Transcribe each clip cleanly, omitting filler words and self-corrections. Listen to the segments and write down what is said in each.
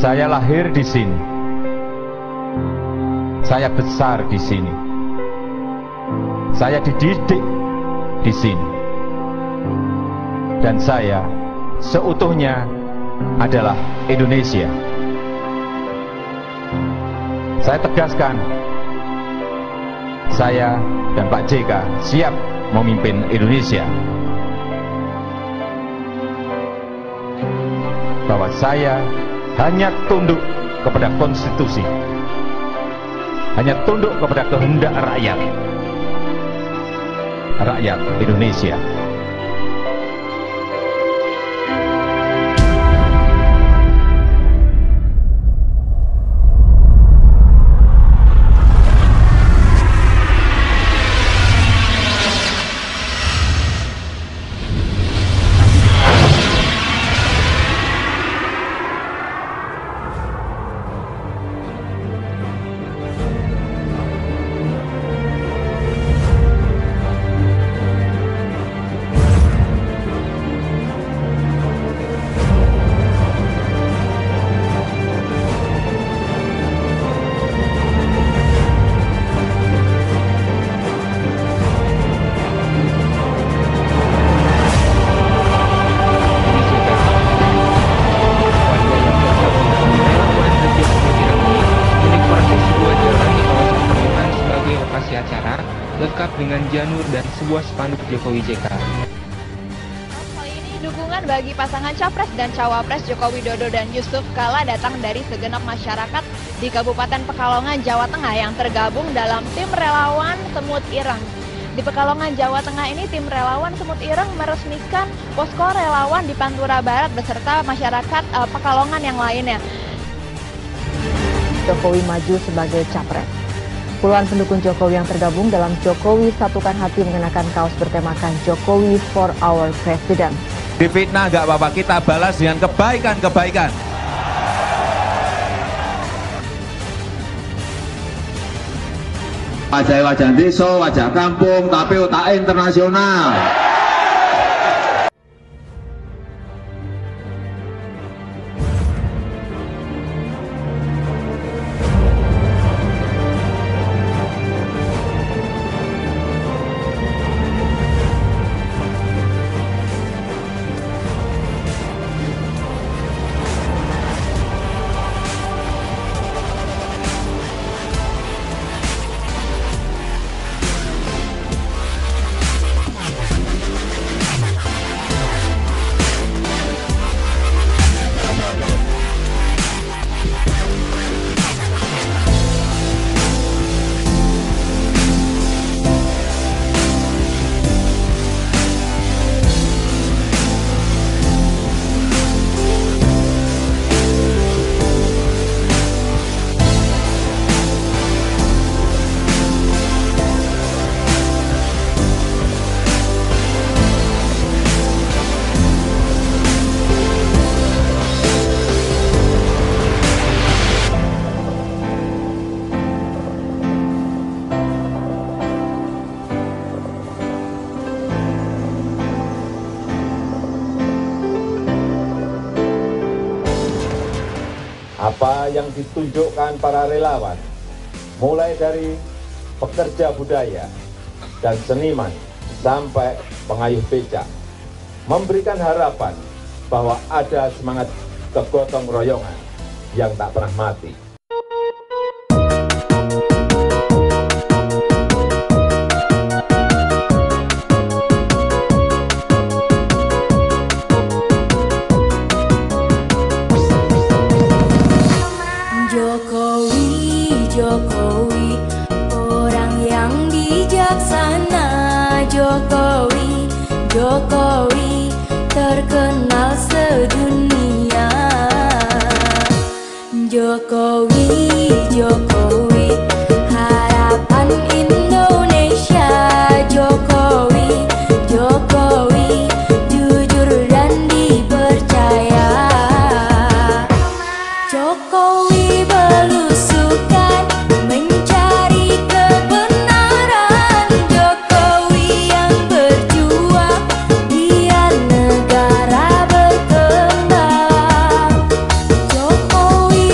Saya lahir di sini. Saya besar di sini. Saya dididik di sini. Dan saya seutuhnya adalah Indonesia. Saya tegaskan, saya dan Pak JK siap memimpin Indonesia. Bahwa saya hanya tunduk kepada konstitusi, hanya tunduk kepada kehendak rakyat Indonesia. Acara lengkap dengan janur dan sebuah spanduk Jokowi JK. Kali ini dukungan bagi pasangan Capres dan Cawapres Joko Widodo dan Yusuf Kala datang dari segenap masyarakat di Kabupaten Pekalongan, Jawa Tengah yang tergabung dalam tim relawan Semut Ireng. Di Pekalongan, Jawa Tengah ini tim relawan Semut Ireng meresmikan posko relawan di Pantura Barat beserta masyarakat Pekalongan yang lainnya. Jokowi maju sebagai Capres. Puluhan pendukung Jokowi yang tergabung dalam Jokowi Satukan Hati mengenakan kaos bertemakan Jokowi for Our President. Difitnah nggak apa-apa, kita balas dengan kebaikan-kebaikan. Wajah desa, wajah kampung, tapi otak internasional. Apa yang ditunjukkan para relawan, mulai dari pekerja budaya dan seniman sampai pengayuh becak, memberikan harapan bahwa ada semangat kegotong royongan yang tak pernah mati. Jokowi, orang yang bijaksana. Jokowi terkenal sedunia. Jokowi, harapan Indonesia. Jokowi, jujur dan dipercaya. Jokowi belusukan mencari kebenaran. Jokowi yang berjuang biar negara berkembang. Jokowi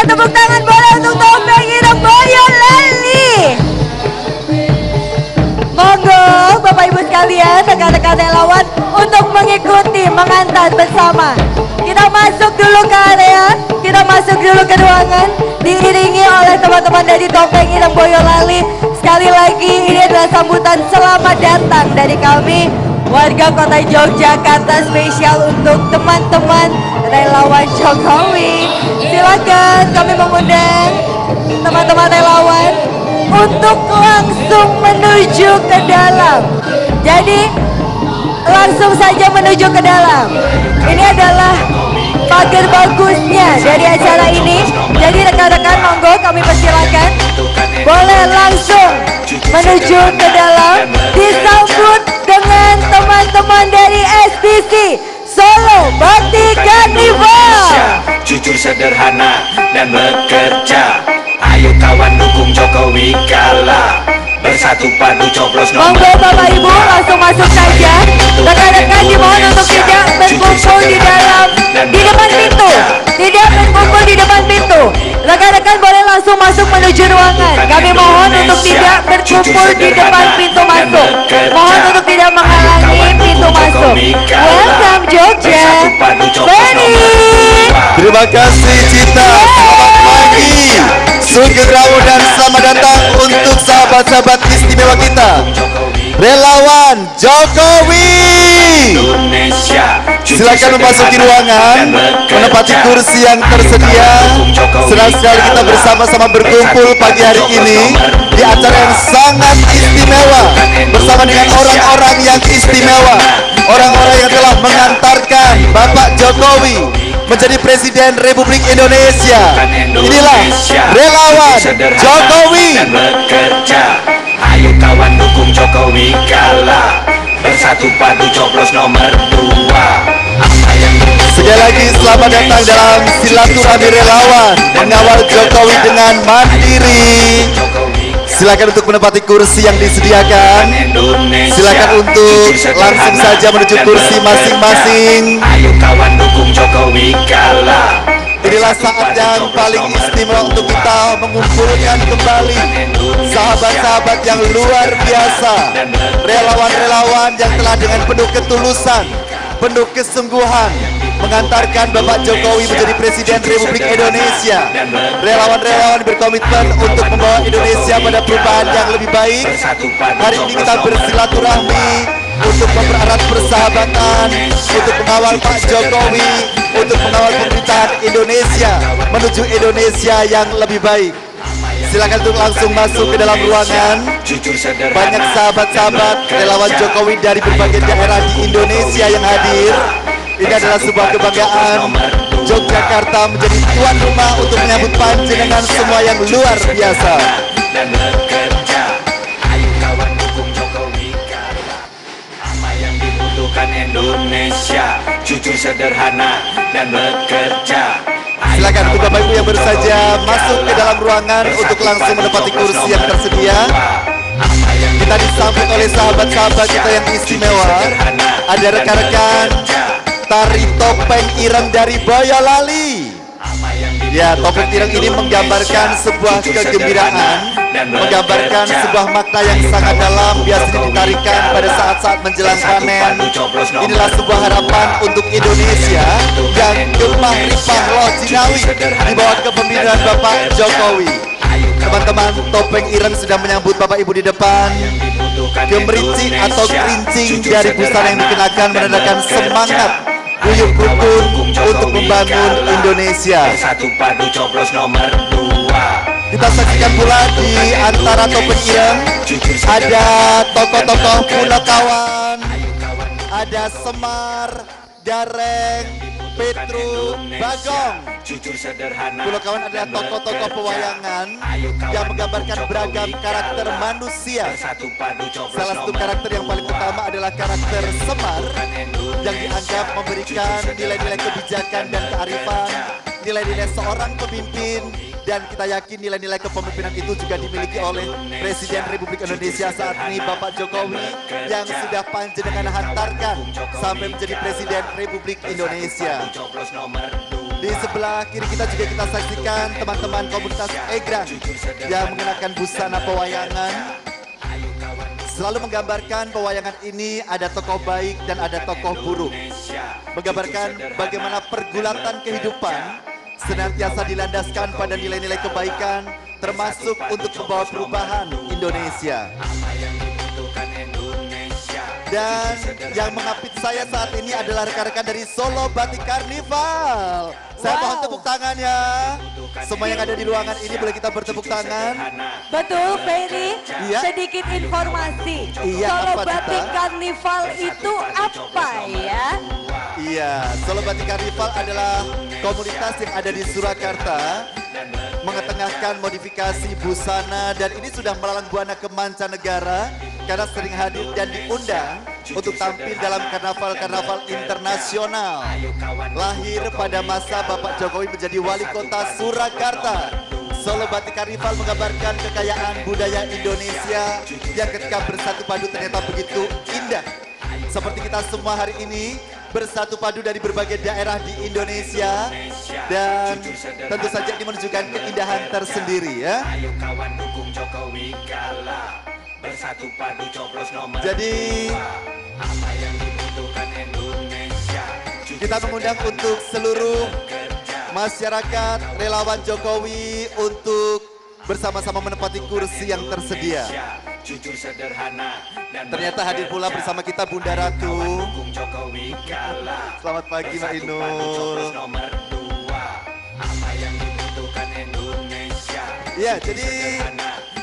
tepuk tangan boleh untuk Topeng Ireng Boyolali. Monggo Bapak Ibu sekalian, rekan-rekan relawan untuk mengikuti mengantar bersama. Kita masuk dulu ke area, kita masuk dulu ke ruangan, diiringi oleh teman-teman dari Topeng Ireng Boyolali. Sekali lagi ini adalah sambutan selamat datang dari kami warga Kota Yogyakarta, spesial untuk teman-teman relawan Jokowi. Silakan kami mengundang teman-teman relawan untuk langsung menuju ke dalam. Jadi langsung saja menuju ke dalam. Ini adalah pagar bagusnya dari acara ini. Jadi rekan-rekan monggo kami persilakan boleh langsung menuju ke dalam, disambut dengan teman-teman dari SBC Solo Bakti Karnival. Jujur, sederhana dan bekerja. Ayo kawan dukung Jokowi kalah. Bersatu padu coblos nomor. Monggo Bapak Ibu langsung masuk saja. Rekan-rekan dimohon untuk tidak berkumpul di dalam, di depan pintu. Tidak berkumpul di depan pintu. Rekan-rekan boleh langsung masuk menuju ruangan. Kami mohon untuk tidak berkumpul di depan pintu masuk. Mohon untuk tidak menghalangi pintu masuk. Welcome Jogja. Bani. Terima kasih Cita. Selamat pagi. Sugeng Rawu dan selamat datang untuk sahabat-sahabat istimewa kita, relawan Jokowi. Silakan memasuki ruangan, menempati kursi yang tersedia. Senang sekali kita bersama-sama berkumpul pagi hari ini di acara yang sangat istimewa bersama dengan orang-orang yang istimewa, orang-orang yang telah mengantarkan Bapak Jokowi menjadi Presiden Republik Indonesia. Inilah relawan Jokowi. Ayo kawan dukung Jokowi kalah. Bersatu padu coblos nomor 2. Sekali lagi selamat datang dalam silaturahmi relawan mengawal Jokowi dengan mandiri. Silakan untuk menempati kursi yang disediakan. Silakan untuk langsung saja menuju kursi masing-masing. Ayo kawan dukung Jokowi kalah. Inilah saat yang paling istimewa untuk kita mengumpulkan kembali sahabat-sahabat yang luar biasa, relawan-relawan yang telah dengan penuh ketulusan, penuh kesungguhan mengantarkan Bapak Jokowi menjadi Presiden Republik Indonesia. Relawan-relawan berkomitmen untuk membawa Indonesia pada perubahan yang lebih baik. Hari ini kita bersilaturahmi untuk mempererat persahabatan, untuk mengawal Pak Jokowi, untuk mengawal pemerintahan Indonesia menuju Indonesia yang lebih baik. Silakan untuk langsung masuk ke dalam ruangan. Banyak sahabat-sahabat relawan Jokowi dari berbagai daerah di Indonesia yang hadir. Ini adalah sebuah kebanggaan. Yogyakarta menjadi tuan rumah untuk menyambut panjenengan semua yang luar biasa. Dan bekerja, ayo kawan dukung Jokowi kalah. Apa yang dibutuhkan Indonesia, jujur, sederhana dan bekerja. Silakan untuk Bapak Ibu yang baru saja masuk ke dalam ruangan untuk langsung menempati kursi yang tersedia. Kita disambut oleh sahabat-sahabat kita yang istimewa. Ada rekan-rekan tari topeng ireng dari Boyolali. Ya, topeng ireng ini menggambarkan sebuah kegembiraan, menggambarkan sebuah makna yang sangat dalam, biasanya ditarikan pada saat-saat menjelang panen. Inilah sebuah harapan untuk Indonesia yang gemah ripah loh Jinawi di bawah kepemimpinan Bapak Jokowi. Teman-teman, topeng ireng sedang menyambut Bapak Ibu di depan. Gemericik atau kerincing dari busana yang dikenakan menandakan semangat guyup rukun untuk membangun Indonesia. Satu padu coblos nomor 2. Kita saksikan pula di antara topeng ireng ada tokoh-tokoh Punakawan, ada Semar, Dareng, Petru, Bagong. Punakawan adalah tokoh-tokoh pewayangan yang menggambarkan beragam karakter manusia. Salah satu karakter yang paling utama adalah karakter Semar yang dianggap memberikan nilai-nilai kebijakan dan kearifan, nilai-nilai seorang pemimpin, dan kita yakin nilai-nilai kepemimpinan itu juga dimiliki oleh Presiden Republik Indonesia saat ini Bapak Jokowi yang sudah panjenengan hantarkan sampai menjadi Presiden Republik Indonesia. Di sebelah kiri kita juga kita saksikan teman-teman komunitas Egrang yang mengenakan busana pewayangan. Selalu menggambarkan pewayangan ini ada tokoh baik dan ada tokoh buruk. Menggambarkan bagaimana pergulatan kehidupan senantiasa dilandaskan pada nilai-nilai kebaikan, termasuk untuk membawa perubahan Indonesia. Dan yang mengapit saya saat ini adalah rekan-rekan dari Solo Batik Karnival. Saya mohon tepuk tangannya. Semua yang ada di ruangan ini boleh kita bertepuk tangan. Betul, Ferry. Iya. Sedikit informasi. Iya, Solo apa, Batik Dita? Karnival itu apa ya? Iya, Solo Batik Karnival adalah komunitas yang ada di Surakarta, mengetengahkan modifikasi busana, dan ini sudah melalang buana ke mancanegara karena sering hadir dan diundang untuk tampil dalam karnaval-karnaval internasional. Lahir pada masa Bapak Jokowi menjadi wali kota Surakarta, Solo Batik Karnival menggambarkan kekayaan budaya Indonesia yang ketika bersatu padu ternyata begitu indah. Seperti kita semua hari ini bersatu padu dari berbagai daerah di Indonesia, dan tentu saja ini menunjukkan keindahan tersendiri ya. Ayo kawan dukung Jokowi kalah, bersatu padu coblos nomor Jadi 2. Apa yang dibutuhkan Indonesia? kita mengundang untuk seluruh masyarakat relawan Jokowi untuk bersama-sama menempati kursi yang tersedia. Jujur sederhana dan Ternyata hadir pula bersama kita Bunda Ratu. dukung Jokowi kalah. Selamat pagi Mbak Bersatu padu coblos Inul. nomor 2. Apa yang dibutuhkan Indonesia? Ya, jadi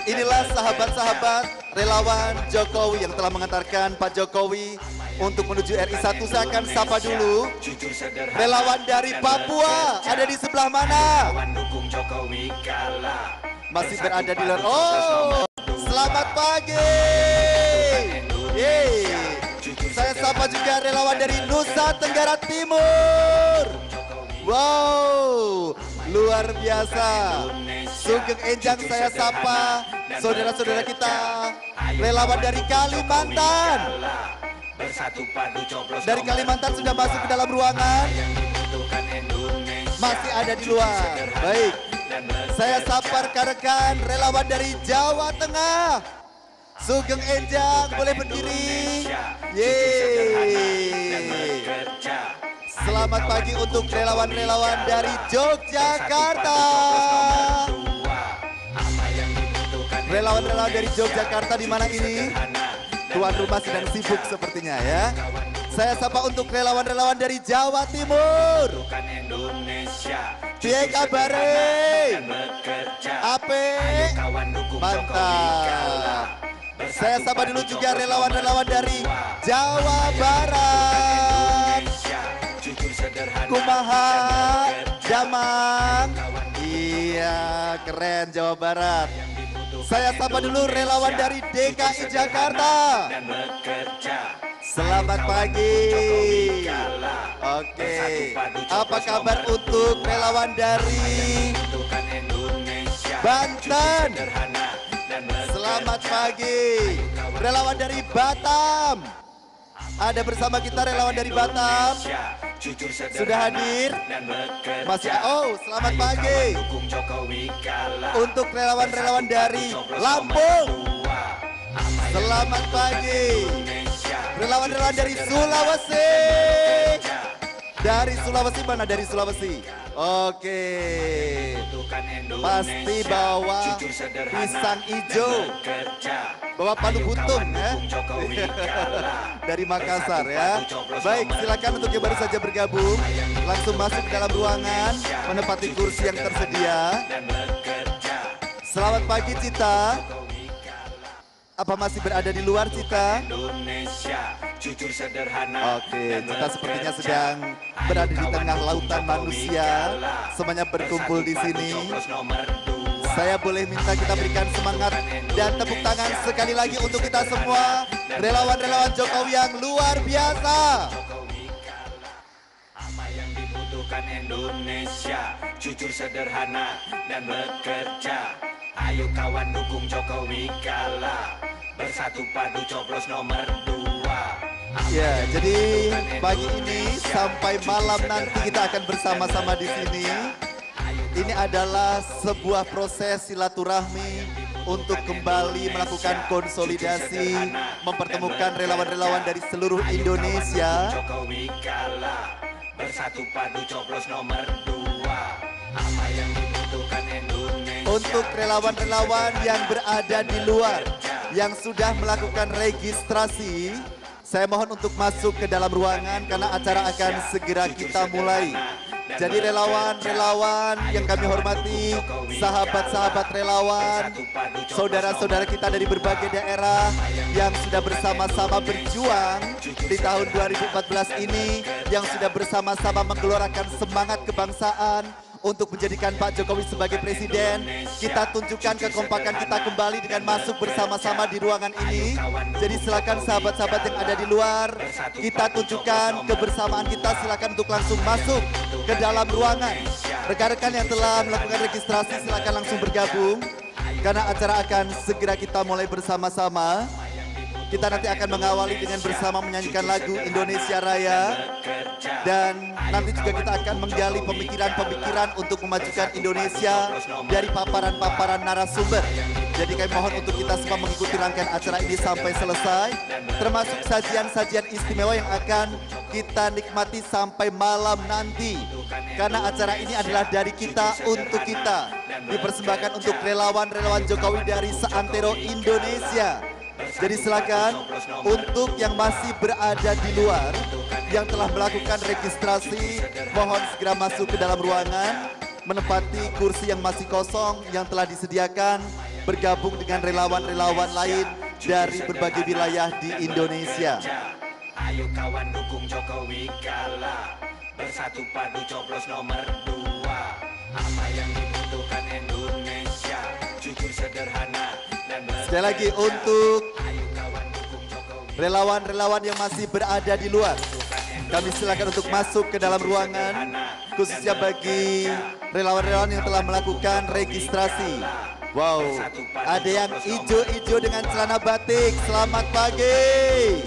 inilah sahabat-sahabat relawan Jokowi yang telah mengantarkan Pak Jokowi untuk menuju RI1. Saya akan sapa dulu Jujur sederhana relawan dari Papua. Ada di sebelah mana? kawan dukung Jokowi kalah. Masih berada di luar. Oh, selamat pagi. Yeay. Saya sapa juga relawan dari Nusa Tenggara Timur. Wow, luar biasa. Sugeng Enjang saya sapa. Saudara-saudara kita relawan dari Kalimantan. Bersatu padu coblos Dari Kalimantan sudah masuk ke dalam ruangan. Masih ada di luar. Baik. Saya sapa rekan-rekan relawan dari Jawa Tengah. Sugeng Enjang boleh berdiri. Yeay. Selamat pagi untuk relawan-relawan dari Yogyakarta. Relawan-relawan dari Yogyakarta di mana ini? Tuan rumah sedang sibuk sepertinya ya. Saya sapa untuk relawan-relawan dari Jawa Timur. Piye kabare? Ape? Mantap. Saya sapa dulu juga relawan-relawan dari Jawa Barat. Kumaha, Damang. Iya, keren Jawa Barat. Saya sapa dulu relawan dari DKI Jakarta. Selamat pagi. Oke, apa kabar untuk relawan dari Banten? Selamat pagi. Relawan dari Batam. Ada bersama kita relawan dari Batam. Sudah hadir? Masih. Oh, selamat pagi. Untuk relawan-relawan dari Lampung. Selamat pagi. Relawan-relawan dari Sulawesi. Dari Sulawesi mana? Dari Sulawesi. Oke. Pasti bawa pisang hijau. Bawa palu butung ya. Dari Makassar ya. Baik, silakan untuk yang baru saja bergabung langsung masuk ke dalam ruangan, menempati kursi yang tersedia. Selamat pagi Cita. Apa masih berada di luar Cita? Oke, Cita sepertinya sedang berada di tengah lautan manusia. Semuanya berkumpul di sini. Saya boleh minta kita berikan semangat dan tepuk tangan sekali lagi untuk kita semua relawan-relawan Jokowi yang luar biasa. Apa yang dibutuhkan Indonesia? Jujur, sederhana, dan bekerja. Ayo kawan dukung Jokowi kalah. Bersatu padu coblos nomor 2. Ya, jadi pagi ini sampai malam nanti kita akan bersama-sama di sini. Ini adalah sebuah proses silaturahmi untuk kembali melakukan konsolidasi, mempertemukan relawan-relawan dari seluruh Indonesia. Jokowi kalah, bersatu padu coblos nomor 2. Apa yang dibutuhkan Indonesia? Untuk relawan-relawan yang berada di luar, yang sudah melakukan registrasi, saya mohon untuk masuk ke dalam ruangan karena acara akan segera kita mulai. Jadi relawan-relawan yang kami hormati, sahabat-sahabat relawan, saudara-saudara kita dari berbagai daerah yang sudah bersama-sama berjuang di tahun 2014 ini, yang sudah bersama-sama menggelorakan semangat kebangsaan untuk menjadikan Pak Jokowi sebagai presiden. Kita tunjukkan kekompakan kita kembali dengan masuk bersama-sama di ruangan ini. Jadi silakan sahabat-sahabat yang ada di luar, kita tunjukkan kebersamaan kita. Silakan untuk langsung masuk ke dalam ruangan. Rekan-rekan yang telah melakukan registrasi silakan langsung bergabung, karena acara akan segera kita mulai bersama-sama. Kita nanti akan mengawali dengan bersama menyanyikan lagu Indonesia Raya, dan nanti juga kita akan menggali pemikiran-pemikiran untuk memajukan Indonesia dari paparan-paparan narasumber. Jadi kami mohon untuk kita semua mengikuti rangkaian acara ini sampai selesai, termasuk sajian-sajian istimewa yang akan kita nikmati sampai malam nanti. Karena acara ini adalah dari kita untuk kita, dipersembahkan untuk relawan-relawan Jokowi dari seantero Indonesia. Jadi silakan untuk yang masih berada di luar, yang telah melakukan registrasi, mohon segera masuk ke dalam ruangan, menempati kursi yang masih kosong yang telah disediakan, bergabung dengan relawan-relawan lain dari berbagai wilayah di Indonesia. Ayo kawan dukung Jokowi kalah, bersatu padu coblos nomor 2. Apa yang dibutuhkan Indonesia, jujur, sederhana, dan sekali lagi untuk relawan-relawan yang masih berada di luar, kami silakan untuk masuk ke dalam ruangan, khususnya bagi relawan-relawan yang telah melakukan registrasi. Wow, ada yang hijau-hijau dengan celana batik. Selamat pagi.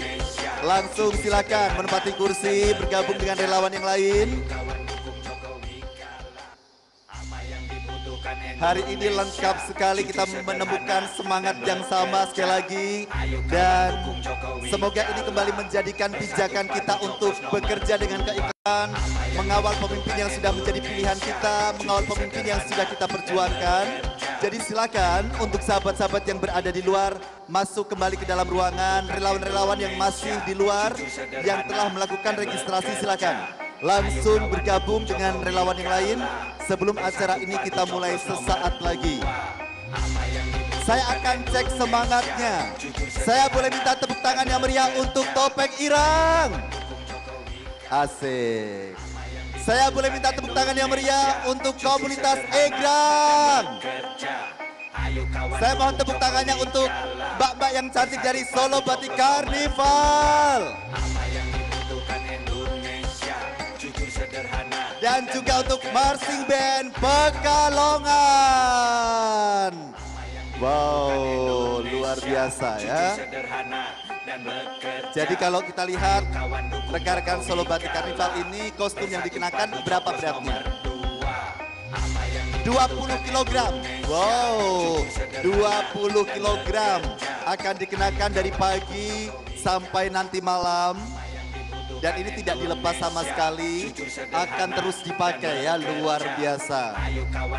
Langsung silakan menempati kursi, bergabung dengan relawan yang lain. Hari ini lengkap sekali, kita menemukan semangat yang sama sekali lagi, dan semoga ini kembali menjadikan pijakan kita untuk bekerja dengan keikhlasan, mengawal pemimpin yang sudah menjadi pilihan kita, mengawal pemimpin yang sudah kita perjuangkan. Jadi silakan untuk sahabat-sahabat yang berada di luar masuk kembali ke dalam ruangan. Relawan-relawan yang masih di luar yang telah melakukan registrasi silakan langsung bergabung dengan relawan yang lain sebelum acara ini kita mulai sesaat lagi. Saya akan cek semangatnya. Saya boleh minta tepuk tangan yang meriah untuk Topeng Irang. Asik. Saya boleh minta tepuk tangan yang meriah untuk komunitas Egrang. Saya mohon tepuk tangannya untuk mbak-mbak yang cantik dari Solo Batik Carnival. Dan juga untuk marching band Pekalongan. Wow, luar biasa ya. Jadi kalau kita lihat rekan-rekan Solo Batik Carnival ini, kostum yang dikenakan berapa beratnya? 20 kg. Wow, 20 kg akan dikenakan dari pagi sampai nanti malam. Dan ini tidak dilepas sama sekali, akan terus dipakai ya, luar biasa.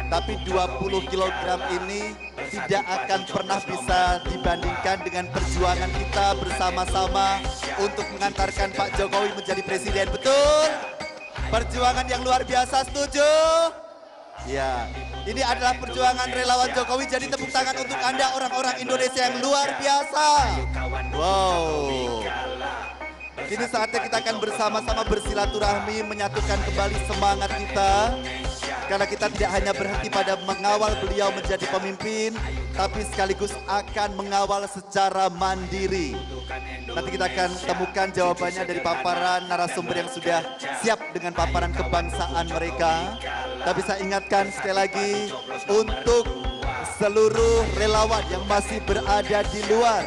Tapi 20 kg ini tidak akan pernah bisa dibandingkan dengan perjuangan kita bersama-sama untuk mengantarkan Pak Jokowi menjadi presiden. Betul? Perjuangan yang luar biasa, setuju? Ya, ini adalah perjuangan relawan Jokowi. Jadi tepuk tangan untuk Anda orang-orang Indonesia yang luar biasa. Wow. Kini saatnya kita akan bersama-sama bersilaturahmi, menyatukan kembali semangat kita. Karena kita tidak hanya berhenti pada mengawal beliau menjadi pemimpin, tapi sekaligus akan mengawal secara mandiri. Nanti kita akan temukan jawabannya dari paparan narasumber yang sudah siap dengan paparan kebangsaan mereka. Tapi saya ingatkan sekali lagi untuk seluruh relawan yang masih berada di luar,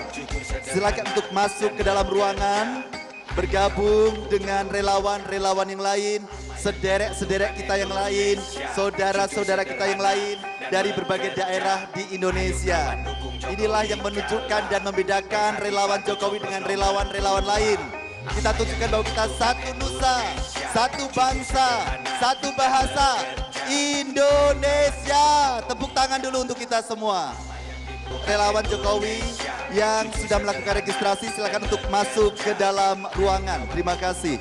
silakan untuk masuk ke dalam ruangan. bergabung dengan relawan-relawan yang lain, sederek-sederek kita yang lain, saudara-saudara kita yang lain dari berbagai daerah di Indonesia. Inilah yang menunjukkan dan membedakan relawan Jokowi dengan relawan-relawan lain. Kita tunjukkan bahwa kita satu nusa, satu bangsa, satu bahasa, Indonesia. Tepuk tangan dulu untuk kita semua. Relawan Jokowi yang sudah melakukan registrasi silakan untuk masuk ke dalam ruangan. Terima kasih.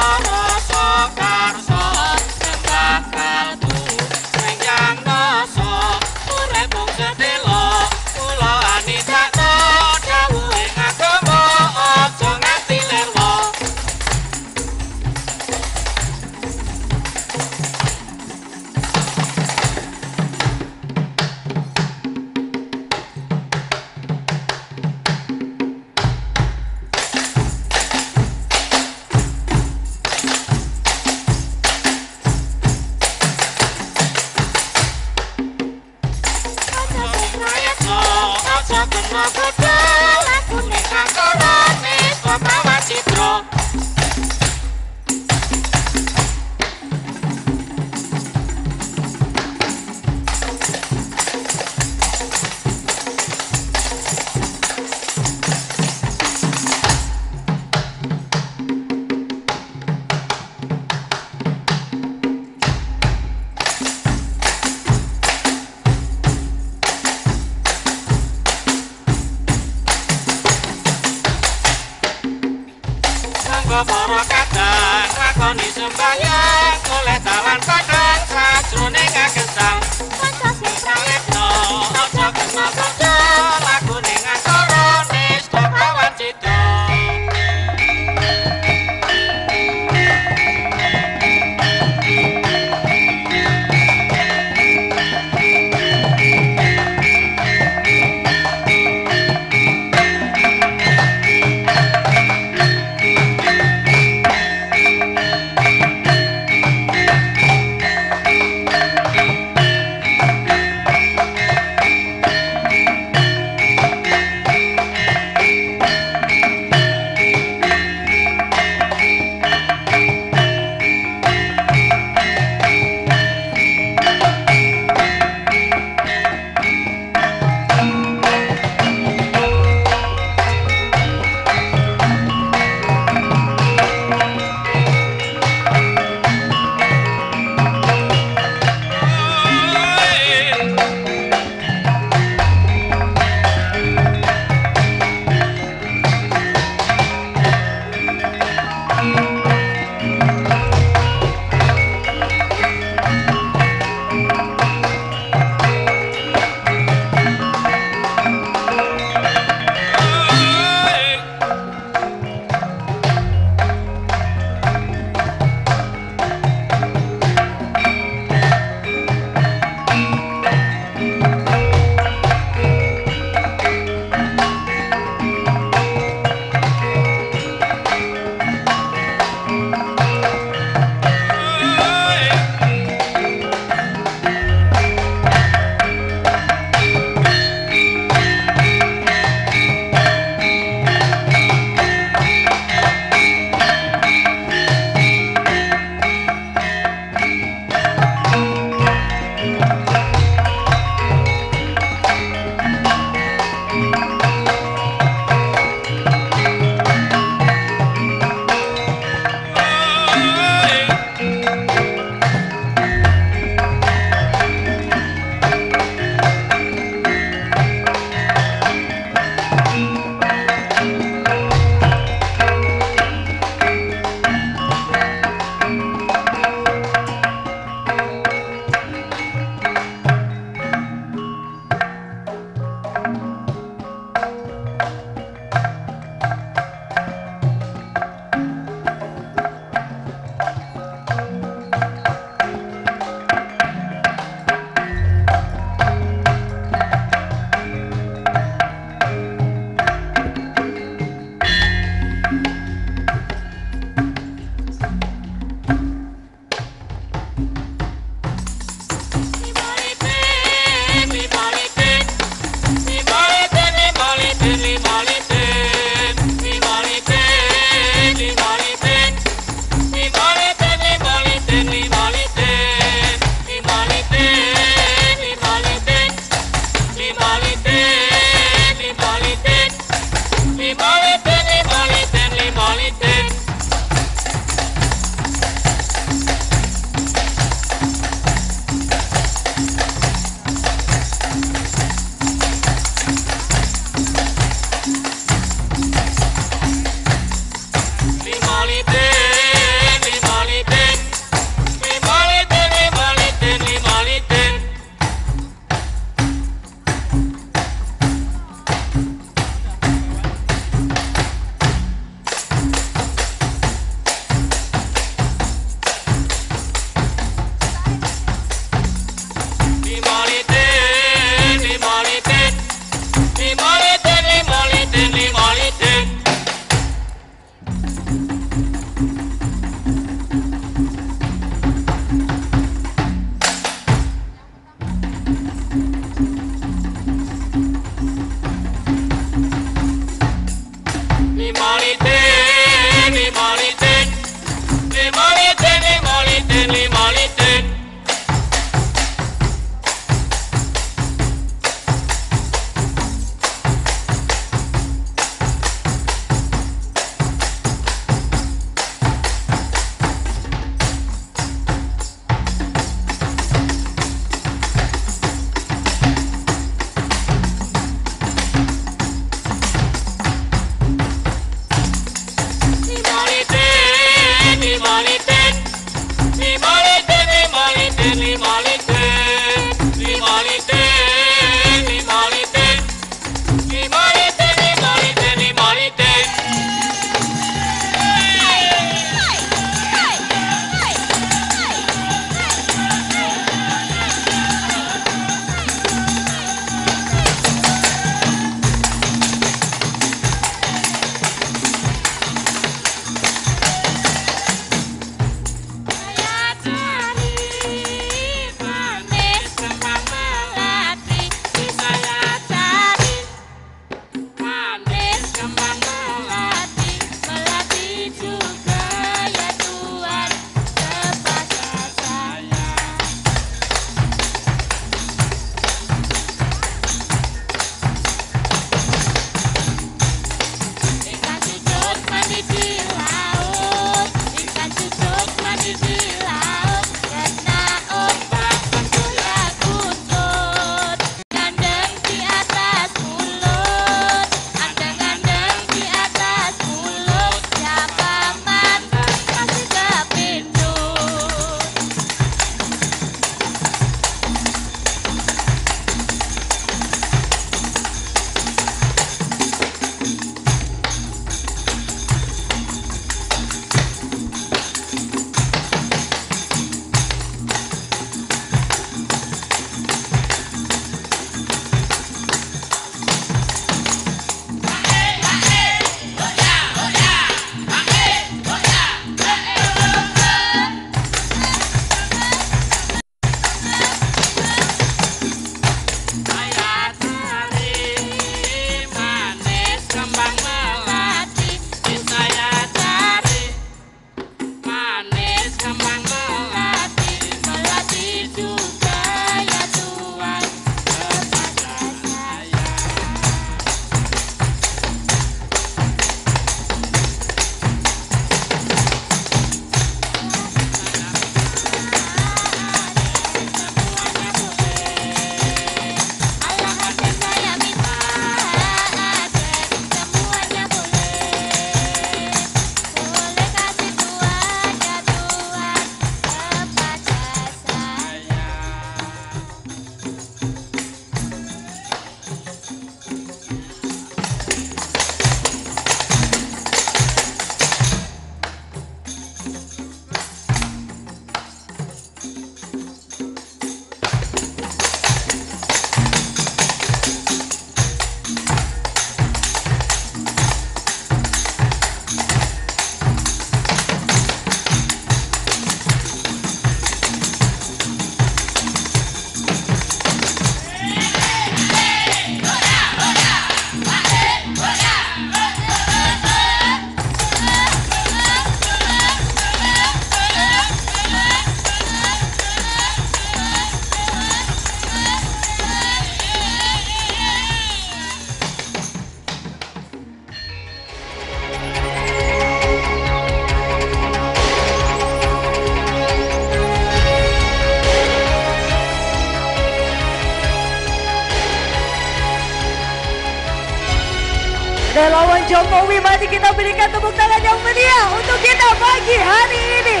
Jokowi. Mari kita berikan tepuk tangan yang meriah untuk kita pagi hari ini.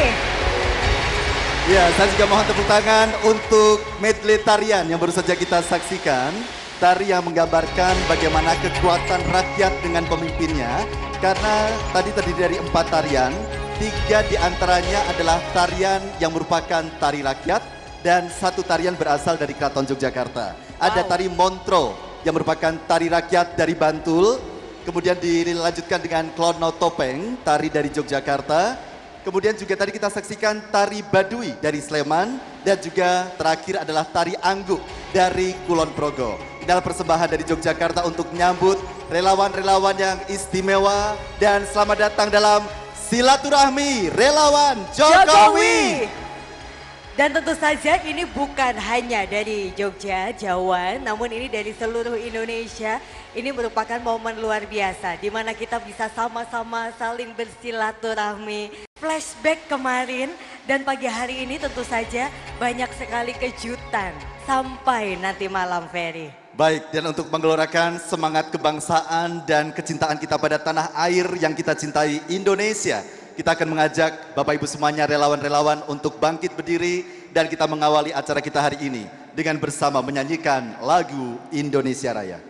Ya, saya juga mohon tepuk tangan untuk medley tarian yang baru saja kita saksikan. Tari yang menggambarkan bagaimana kekuatan rakyat dengan pemimpinnya. Karena tadi terdiri dari 4 tarian, 3 diantaranya adalah tarian yang merupakan tari rakyat dan 1 tarian berasal dari Keraton Yogyakarta. Ada tari Montro yang merupakan tari rakyat dari Bantul, kemudian dilanjutkan dengan Klono Topeng, tari dari Yogyakarta. Kemudian juga tadi kita saksikan tari Baduy dari Sleman dan juga terakhir adalah tari Angguk dari Kulon Progo. Inilah persembahan dari Yogyakarta untuk menyambut relawan-relawan yang istimewa dan selamat datang dalam Silaturahmi Relawan Jokowi. Dan tentu saja ini bukan hanya dari Jogja, Jawa, namun ini dari seluruh Indonesia. Ini merupakan momen luar biasa di mana kita bisa sama-sama saling bersilaturahmi. Flashback kemarin dan pagi hari ini tentu saja banyak sekali kejutan sampai nanti malam, Ferry. Baik, dan untuk menggelorakan semangat kebangsaan dan kecintaan kita pada tanah air yang kita cintai, Indonesia, kita akan mengajak Bapak Ibu semuanya relawan-relawan untuk bangkit berdiri dan kita mengawali acara kita hari ini dengan bersama menyanyikan lagu Indonesia Raya.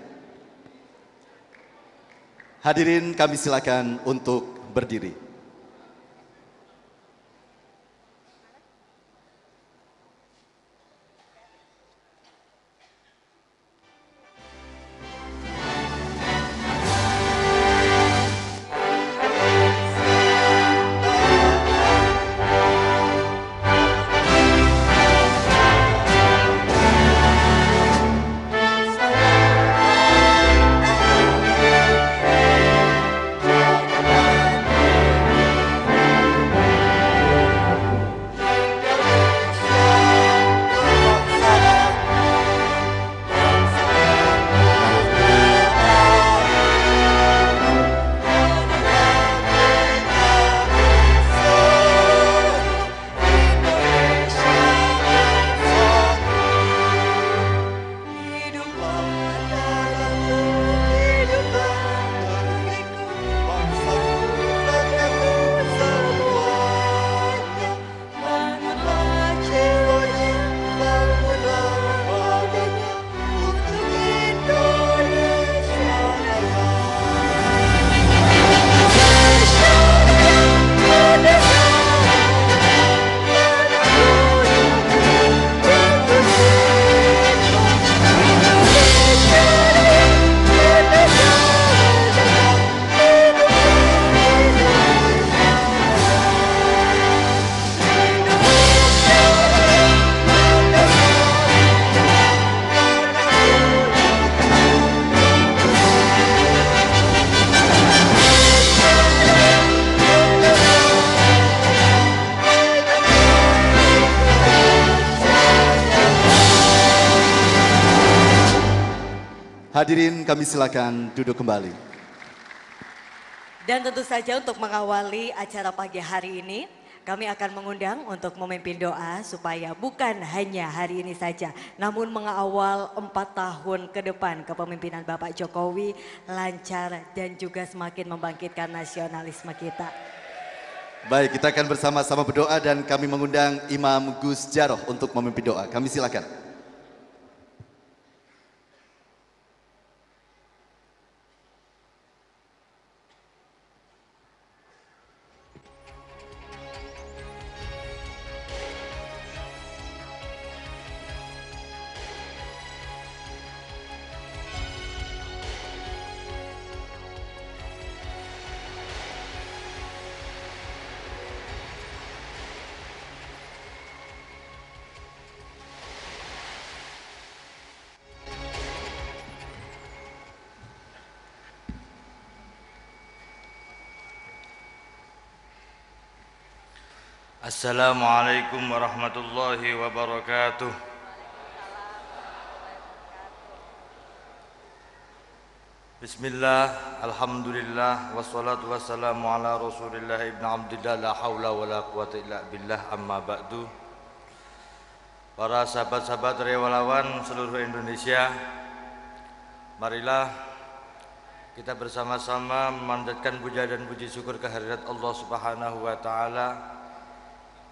Hadirin kami silakan untuk berdiri. Hadirin kami silakan duduk kembali. Dan tentu saja untuk mengawali acara pagi hari ini, kami akan mengundang untuk memimpin doa supaya bukan hanya hari ini saja, namun mengawal 4 tahun ke depan kepemimpinan Bapak Jokowi lancar dan juga semakin membangkitkan nasionalisme kita. Baik, kita akan bersama-sama berdoa dan kami mengundang Imam Gus Jaroh untuk memimpin doa. Kami silakan. Assalamualaikum warahmatullahi wabarakatuh. Bismillah, alhamdulillah, wassalatu wassalamu ala rasulillah ibn abdillah, la hawla wa la quwata illa billah, amma ba'du. Para sahabat-sahabat relawan seluruh Indonesia, marilah kita bersama-sama memanjatkan puja dan puji syukur kehadirat Allah Subhanahu wa taala.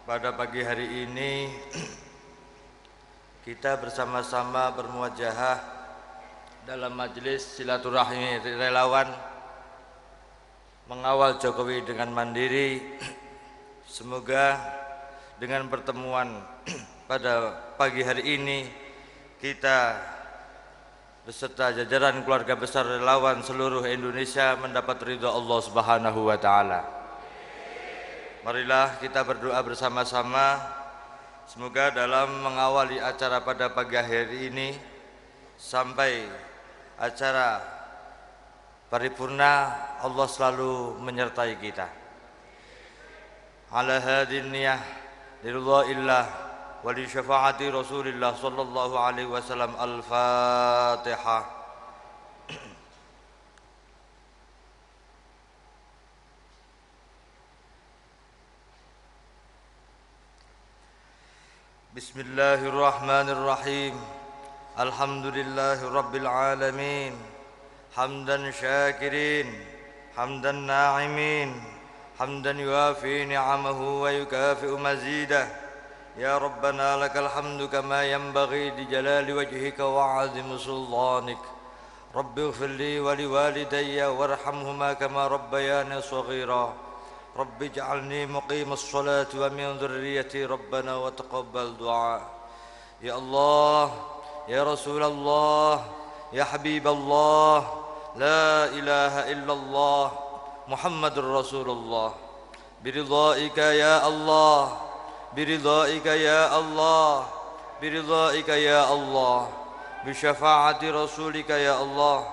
Pada pagi hari ini kita bersama-sama bermuajahah dalam majelis silaturahmi relawan mengawal Jokowi dengan mandiri. Semoga dengan pertemuan pada pagi hari ini kita beserta jajaran keluarga besar relawan seluruh Indonesia mendapat ridha Allah Subhanahu wa taala. Marilah kita berdoa bersama-sama, semoga dalam mengawali acara pada pagi hari ini sampai acara paripurna Allah selalu menyertai kita. Ala hadin niyah liridhaillah wa li syafaati Rasulillah sallallahu alaihi wasallam. Al-Fatihah. Bismillahirrahmanirrahim. Alhamdulillahi rabbil alamin. Hamdan syakirin, hamdan na'imin, hamdan yuafi ni'amahu wa yukafi'u mazidah. Ya Rabbana lakal hamdu kama yanbaghi li jalali wajhika wa 'azimi sultanik. Rabbi ighfirli wa liwalidayya warhamhuma kama rabbayani shaghira. Rabbi ij'alni muqimas salati wa min dhurriyyati Rabbana wa taqabbal du'a. Ya Allah, ya Rasulullah, ya Habiballah, la ilaha illallah, Muhammadur Rasulullah. Biridhaika ya Allah, biridhaika ya Allah, biridhaika ya Allah, bisyafaati rasulika ya Allah,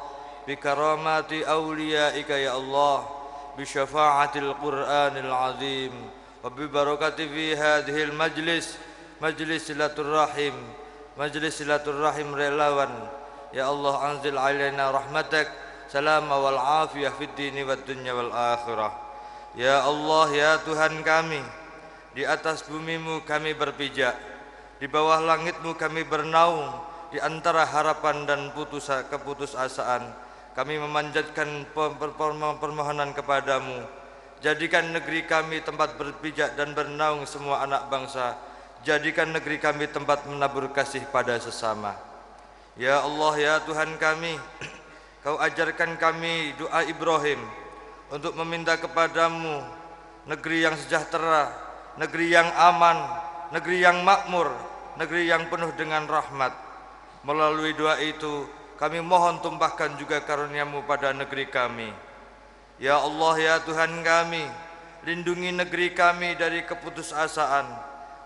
bikaramati awliyaika ya Allah, bisyafaatil Qur'anil azim, wa bibarakati fi hadhil majlis, majlis silaturrahim, majlis silaturrahim relawan. Ya Allah, anzil alaina rahmatak, salama wal afiyah fid dini wad dunya wal akhirah. Ya Allah, ya Tuhan kami, di atas bumimu kami berpijak, di bawah langitmu kami bernaung, di antara harapan dan keputusasaan kami memanjatkan permohonan kepadamu. Jadikan negeri kami tempat berpijak dan bernaung semua anak bangsa. Jadikan negeri kami tempat menabur kasih pada sesama. Ya Allah, ya Tuhan kami, Kau ajarkan kami doa Ibrahim untuk meminta kepadamu negeri yang sejahtera, negeri yang aman, negeri yang makmur, negeri yang penuh dengan rahmat. Melalui doa itu kami mohon tumpahkan juga karunia-Mu pada negeri kami. Ya Allah, ya Tuhan kami, lindungi negeri kami dari keputusasaan.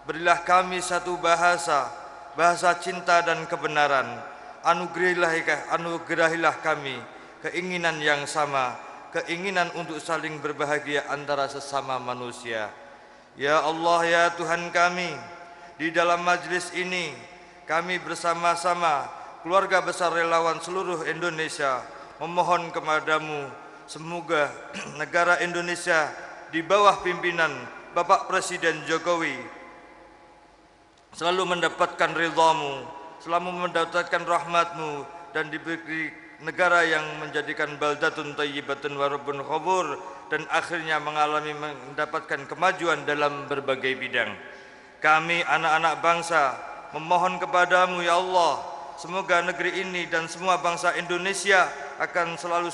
Berilah kami satu bahasa, bahasa cinta dan kebenaran. Anugerahilah kami keinginan yang sama, keinginan untuk saling berbahagia antara sesama manusia. Ya Allah, ya Tuhan kami, di dalam majlis ini kami bersama-sama keluarga besar relawan seluruh Indonesia memohon kepadamu, semoga negara Indonesia di bawah pimpinan Bapak Presiden Jokowi selalu mendapatkan ridha-Mu, selalu mendapatkan rahmat-Mu, dan diberi negara yang menjadikan baldatun thayyibatun wa rabbun ghafur, dan akhirnya mendapatkan kemajuan dalam berbagai bidang. Kami anak-anak bangsa memohon kepadamu ya Allah, semoga negeri ini dan semua bangsa Indonesia akan selalu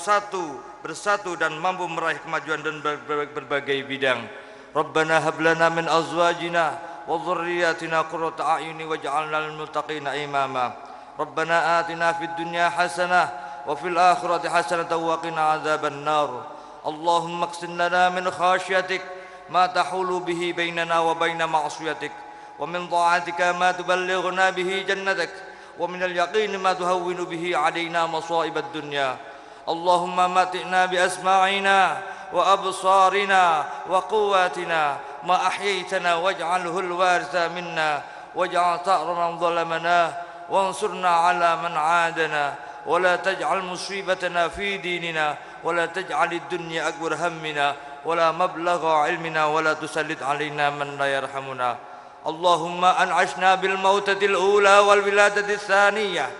bersatu dan mampu meraih kemajuan dan berbagai bidang. Rabbana hab lana min azwajina wa dhurriyyatina qurrata a'yuni waj'alna lil muttaqina imama. Rabbana atina fid dunya hasanah wa fil akhirati hasanatan wa qina adzaban nar. Allahumma qsim lana min khasyatik ma tahulu bihi bainana wa baina ma'siyatik, wa min ta'atika ma tuballighuna bihi jannatak, wa min al-yaqini ma tuhawwinu bihi 'alaina masa'ibad dunya. Allahumma mati'na bi asma'ina wa absarina wa quwwatina ma ahyaytana waj'alhu al-waritha minna waj'al tha'ra man zalamana wansurna 'ala man 'adana wa la taj'al musibatana fi dinina wa la taj'al ad-dunya akbar hammina wa la mablagha 'ilmina wa la tusallit 'alaina man la yarhamuna. Allahumma an'ashna bil mautatil ula wal wiladati tsaniyah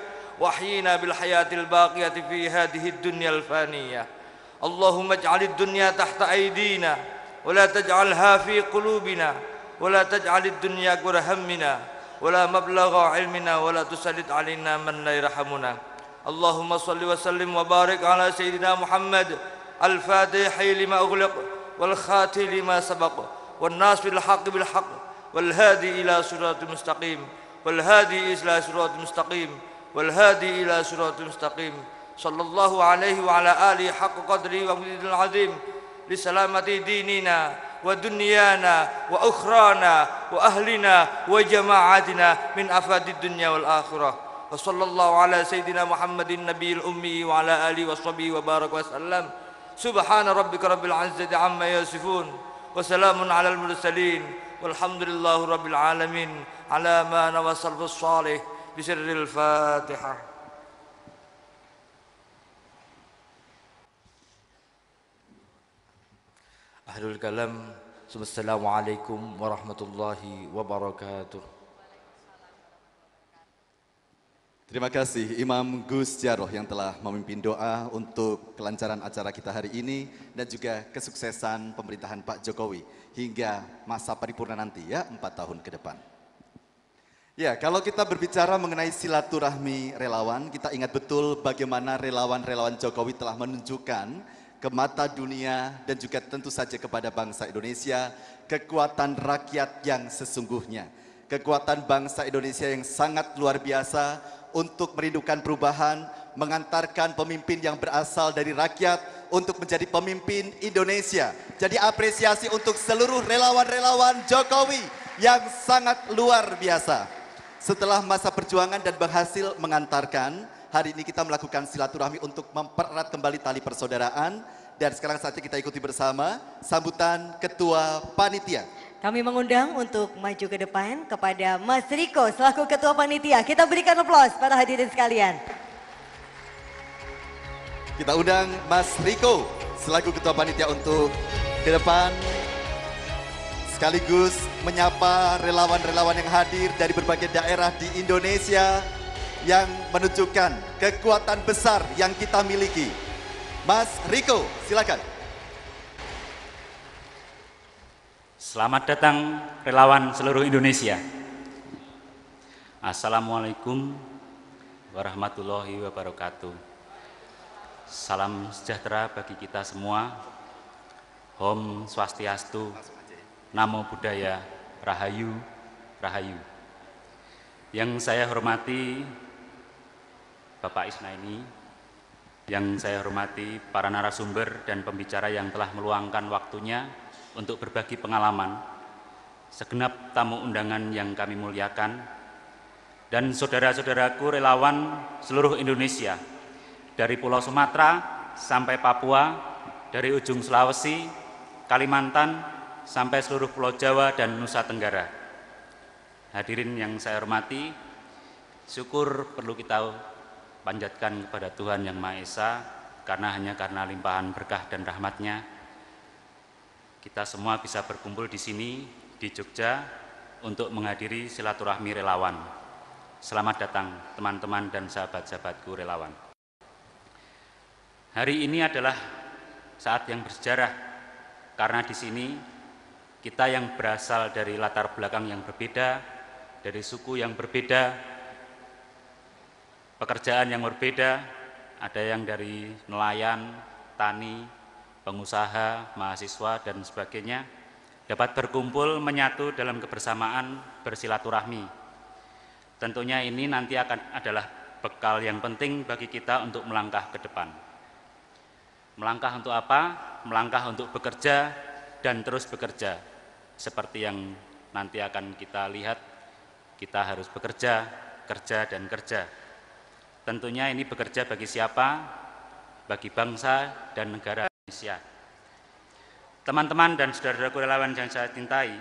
واحينا بالحياة الباقية في هذه الدنيا الفانية. اللهم اجعل الدنيا تحت أيدينا ولا تجعلها في قلوبنا، ولا تجعل الدنيا أكبر همنا ولا مبلغ علمنا، ولا تسلط علينا من لا يرحمنا. اللهم صل وسلم وبارك على سيدنا محمد الفاتح لما أغلق والخاتم لما سبق والناصر الحق بالحق والهادي إلى صراط مستقيم والهادي إلى صراط مستقيم والهادي إلى صراط مستقيم. صلى الله عليه وعلى آله حق قدره ومجده العظيم لسلامة ديننا ودنيانا وأخرانا وأهلنا وجماعتنا من أفات الدنيا والآخرة. وصلى الله على سيدنا محمد النبي الأمي وعلى آله وصحبه وبارك وسلم. سبحان ربك رب العزة عما يصفون وسلام على المرسلين والحمد لله رب العالمين على ما نوى السلف الصالح بسر الفاتحة. Ahlul kalam, assalamualaikum warahmatullahi wabarakatuh. Terima kasih Imam Gus Jaroh yang telah memimpin doa untuk kelancaran acara kita hari ini dan juga kesuksesan pemerintahan Pak Jokowi hingga masa paripurna nanti ya 4 tahun ke depan. Ya, kalau kita berbicara mengenai silaturahmi relawan, kita ingat betul bagaimana relawan-relawan Jokowi telah menunjukkan ke mata dunia dan juga tentu saja kepada bangsa Indonesia kekuatan rakyat yang sesungguhnya. Kekuatan bangsa Indonesia yang sangat luar biasa untuk merindukan perubahan, mengantarkan pemimpin yang berasal dari rakyat untuk menjadi pemimpin Indonesia. Jadi apresiasi untuk seluruh relawan-relawan Jokowi yang sangat luar biasa. Setelah masa perjuangan dan berhasil mengantarkan, hari ini kita melakukan silaturahmi untuk mempererat kembali tali persaudaraan. Dan sekarang saatnya kita ikuti bersama sambutan Ketua Panitia. Kami mengundang untuk maju ke depan kepada Mas Riko selaku Ketua Panitia. Kita berikan aplaus para hadirin sekalian. Kita undang Mas Riko selaku Ketua Panitia untuk ke depan. Sekaligus menyapa relawan-relawan yang hadir dari berbagai daerah di Indonesia yang menunjukkan kekuatan besar yang kita miliki. Mas Riko, silakan. Selamat datang relawan seluruh Indonesia. Assalamualaikum warahmatullahi wabarakatuh. Salam sejahtera bagi kita semua. Om Swastiastu, Namo Buddhaya, Rahayu, Rahayu. Yang saya hormati Bapak Isnaini, yang saya hormati para narasumber dan pembicara yang telah meluangkan waktunya untuk berbagi pengalaman, segenap tamu undangan yang kami muliakan, dan saudara-saudaraku relawan seluruh Indonesia, dari Pulau Sumatera sampai Papua, dari ujung Sulawesi, Kalimantan, sampai seluruh Pulau Jawa dan Nusa Tenggara. Hadirin yang saya hormati, syukur perlu kita panjatkan kepada Tuhan Yang Maha Esa, karena hanya karena limpahan berkah dan rahmat-Nya kita semua bisa berkumpul di sini di Jogja untuk menghadiri silaturahmi relawan. Selamat datang teman-teman dan sahabat-sahabatku relawan. Hari ini adalah saat yang bersejarah karena di sini kita yang berasal dari latar belakang yang berbeda, dari suku yang berbeda, pekerjaan yang berbeda, ada yang dari nelayan, tani, pengusaha, mahasiswa, dan sebagainya, dapat berkumpul menyatu dalam kebersamaan bersilaturahmi. Tentunya ini nanti akan adalah bekal yang penting bagi kita untuk melangkah ke depan. Melangkah untuk apa? Melangkah untuk bekerja dan terus bekerja. Seperti yang nanti akan kita lihat, kita harus bekerja, kerja, dan kerja. Tentunya ini bekerja bagi siapa? Bagi bangsa dan negara Indonesia. Teman-teman dan saudara-saudaraku relawan yang saya cintai,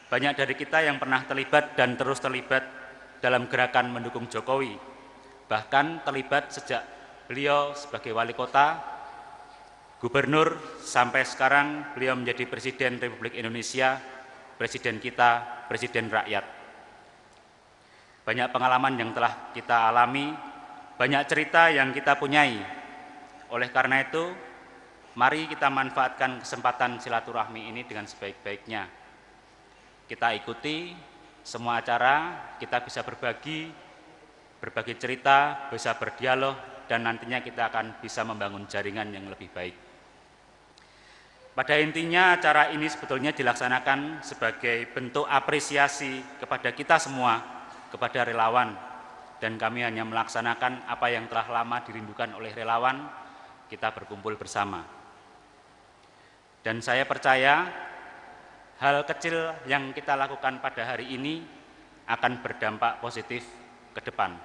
banyak dari kita yang pernah terlibat dan terus terlibat dalam gerakan mendukung Jokowi. Bahkan terlibat sejak beliau sebagai wali kota, gubernur, sampai sekarang beliau menjadi Presiden Republik Indonesia, Presiden kita, Presiden rakyat. Banyak pengalaman yang telah kita alami banyak cerita yang kita punyai. Oleh karena itu, mari kita manfaatkan kesempatan silaturahmi ini dengan sebaik-baiknya. Kita ikuti semua acara, kita bisa berbagi cerita, bisa berdialog, dan nantinya kita akan bisa membangun jaringan yang lebih baik. Pada intinya acara ini sebetulnya dilaksanakan sebagai bentuk apresiasi kepada kita semua, kepada relawan, dan kami hanya melaksanakan apa yang telah lama dirindukan oleh relawan, kita berkumpul bersama. Dan saya percaya hal kecil yang kita lakukan pada hari ini akan berdampak positif ke depan.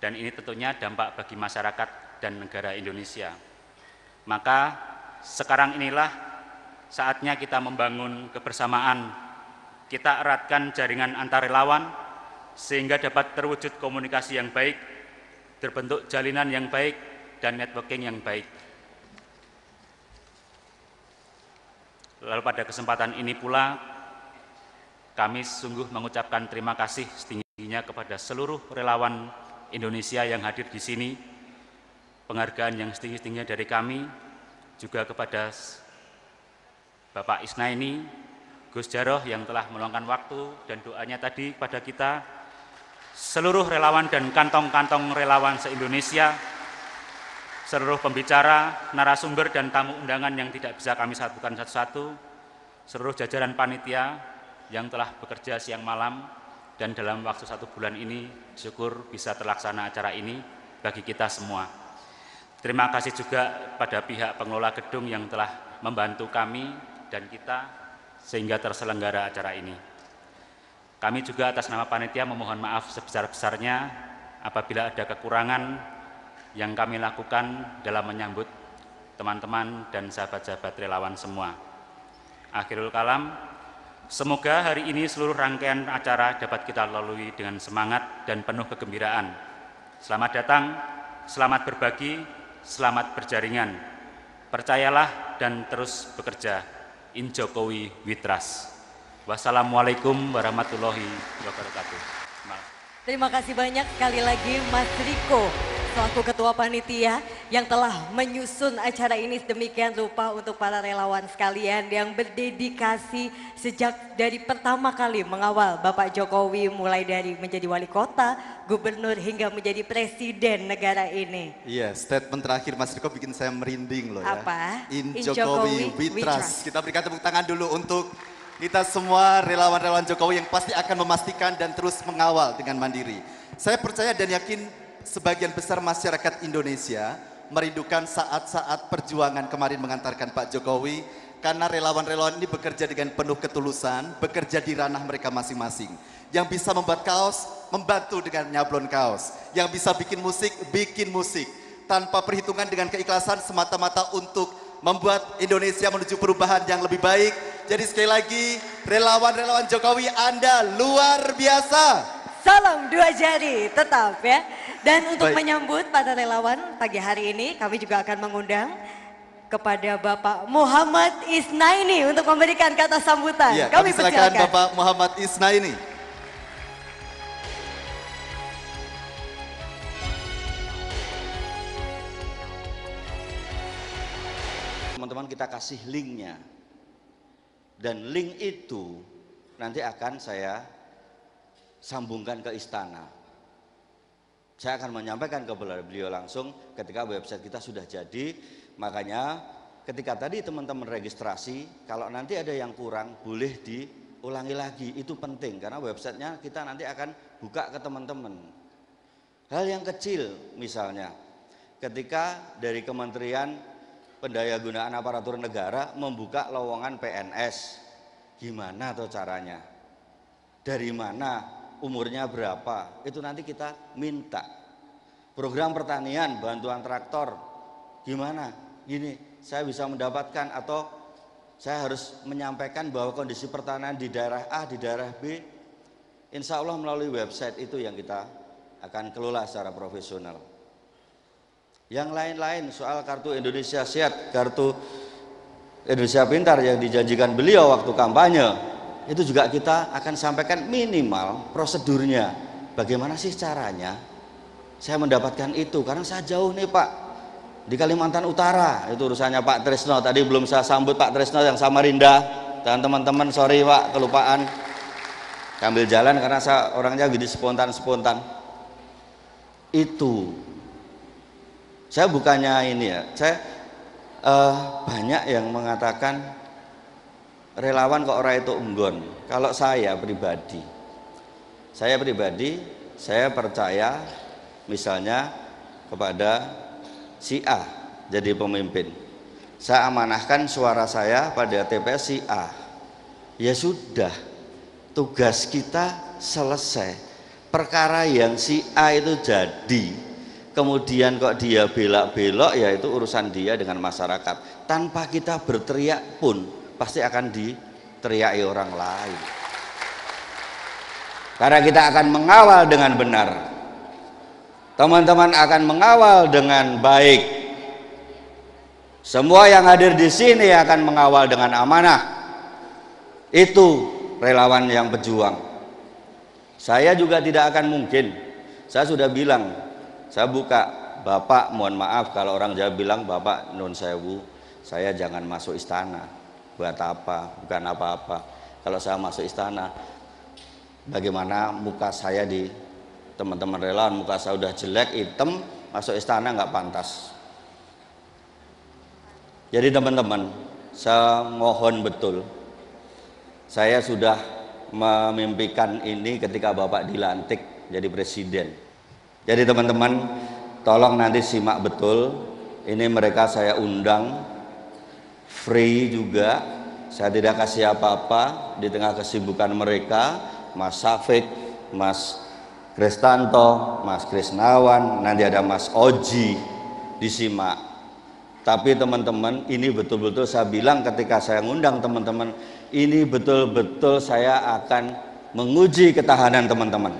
Dan ini tentunya dampak bagi masyarakat dan negara Indonesia. Maka sekarang inilah saatnya kita membangun kebersamaan, kita eratkan jaringan antar relawan sehingga dapat terwujud komunikasi yang baik, terbentuk jalinan yang baik, dan networking yang baik. Lalu pada kesempatan ini pula kami sungguh mengucapkan terima kasih setinggi-tingginya kepada seluruh relawan Indonesia yang hadir di sini. Penghargaan yang setinggi-tingginya dari kami juga kepada Bapak Isnaini, Gus Jaroh yang telah meluangkan waktu dan doanya tadi kepada kita, seluruh relawan dan kantong-kantong relawan se-Indonesia, seluruh pembicara, narasumber dan tamu undangan yang tidak bisa kami satukan satu-satu, seluruh jajaran panitia yang telah bekerja siang malam, dan dalam waktu 1 bulan ini syukur bisa terlaksana acara ini bagi kita semua. Terima kasih juga pada pihak pengelola gedung yang telah membantu kami dan kita sehingga terselenggara acara ini. Kami juga atas nama panitia memohon maaf sebesar-besarnya apabila ada kekurangan yang kami lakukan dalam menyambut teman-teman dan sahabat-sahabat relawan semua. Akhirul kalam, semoga hari ini seluruh rangkaian acara dapat kita lalui dengan semangat dan penuh kegembiraan. Selamat datang, selamat berbagi, selamat berjaringan. Percayalah dan terus bekerja. In Jokowi we trust. Wassalamualaikum warahmatullahi wabarakatuh. Terima kasih banyak sekali lagi Mas Riko selaku Ketua Panitia yang telah menyusun acara ini sedemikian rupa untuk para relawan sekalian yang berdedikasi sejak dari pertama kali mengawal Bapak Jokowi mulai dari menjadi wali kota, gubernur hingga menjadi presiden negara ini. Iya, statement terakhir Mas Riko bikin saya merinding loh ya. Apa? In Jokowi we trust. Kita berikan tepuk tangan dulu untuk kita semua relawan-relawan Jokowi yang pasti akan memastikan dan terus mengawal dengan mandiri. Saya percaya dan yakin sebagian besar masyarakat Indonesia merindukan saat-saat perjuangan kemarin mengantarkan Pak Jokowi karena relawan-relawan ini bekerja dengan penuh ketulusan, bekerja di ranah mereka masing-masing. Yang bisa membuat kaos, membantu dengan nyablon kaos. Yang bisa bikin musik, tanpa perhitungan dengan keikhlasan semata-mata untuk membuat Indonesia menuju perubahan yang lebih baik. Jadi sekali lagi, relawan-relawan Jokowi Anda luar biasa. Salam 2 jari tetap ya. Dan untuk menyambut para relawan pagi hari ini kami juga akan mengundang kepada Bapak Muhammad Isnaini untuk memberikan kata sambutan. Ya, kami silakan Bapak Muhammad Isnaini. Teman-teman kita kasih linknya. Dan link itu nanti akan saya sambungkan ke istana. Saya akan menyampaikan kepada beliau langsung ketika website kita sudah jadi. Makanya ketika tadi teman-teman registrasi, kalau nanti ada yang kurang boleh diulangi lagi. Itu penting karena websitenya kita nanti akan buka ke teman-teman. Hal yang kecil misalnya ketika dari Kementerian Pendayagunaan Aparatur Negara membuka lowongan PNS, gimana tuh caranya? Dari mana? Umurnya berapa? Itu nanti kita minta. Program pertanian, bantuan traktor, gimana? Gini, saya bisa mendapatkan atau saya harus menyampaikan bahwa kondisi pertanian di daerah A, di daerah B, insya Allah melalui website itu yang kita akan kelola secara profesional. Yang lain-lain soal kartu Indonesia Sehat, kartu Indonesia Pintar yang dijanjikan beliau waktu kampanye, itu juga kita akan sampaikan minimal prosedurnya. Bagaimana sih caranya? saya mendapatkan itu karena saya jauh nih Pak, di Kalimantan Utara. Itu urusannya Pak Tresno. Tadi belum saya sambut Pak Tresno yang Samarinda dan teman-teman, sorry Pak, kelupaan ambil jalan karena saya orangnya gini spontan. Itu saya bukannya ini ya, saya banyak yang mengatakan relawan kok orang itu enggon. Kalau saya pribadi saya percaya misalnya kepada si A jadi pemimpin, saya amanahkan suara saya pada TPS si A, ya sudah, tugas kita selesai. Perkara yang si A itu jadi, kemudian kok dia belak-belok, ya itu urusan dia dengan masyarakat. Tanpa kita berteriak pun pasti akan diteriaki orang lain. Karena kita akan mengawal dengan benar, teman-teman akan mengawal dengan baik, semua yang hadir di sini akan mengawal dengan amanah. Itu relawan yang pejuang. Saya juga tidak akan mungkin, saya sudah bilang, saya buka, Bapak mohon maaf kalau orang Jawa bilang Bapak nun sewu, saya jangan masuk istana. Buat apa? Bukan apa-apa. Kalau saya masuk istana, bagaimana muka saya di teman-teman relawan, muka saya udah jelek, hitam, masuk istana nggak pantas. Jadi teman-teman, saya mohon betul, saya sudah memimpikan ini ketika Bapak dilantik jadi presiden. Jadi teman-teman, tolong nanti simak betul, ini mereka saya undang free juga, saya tidak kasih apa-apa di tengah kesibukan mereka, Mas Safik, Mas Kristanto, Mas Krisnawan, nanti ada Mas Oji, disimak. Tapi teman-teman, ini betul-betul saya bilang ketika saya ngundang teman-teman, ini betul-betul saya akan menguji ketahanan teman-teman.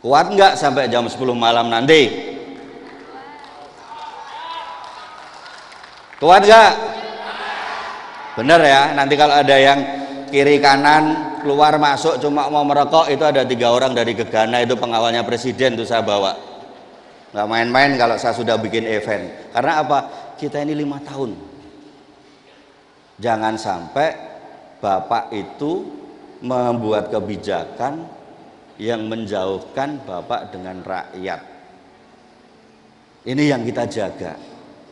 Kuat nggak sampai jam 10 malam nanti? Kuat nggak? Bener ya, nanti kalau ada yang kiri kanan keluar masuk cuma mau merokok, itu ada 3 orang dari Gegana, itu pengawalnya presiden, itu saya bawa. Nggak main-main kalau saya sudah bikin event. Karena apa? Kita ini 5 tahun. Jangan sampai Bapak itu membuat kebijakan yang menjauhkan Bapak dengan rakyat. Ini yang kita jaga.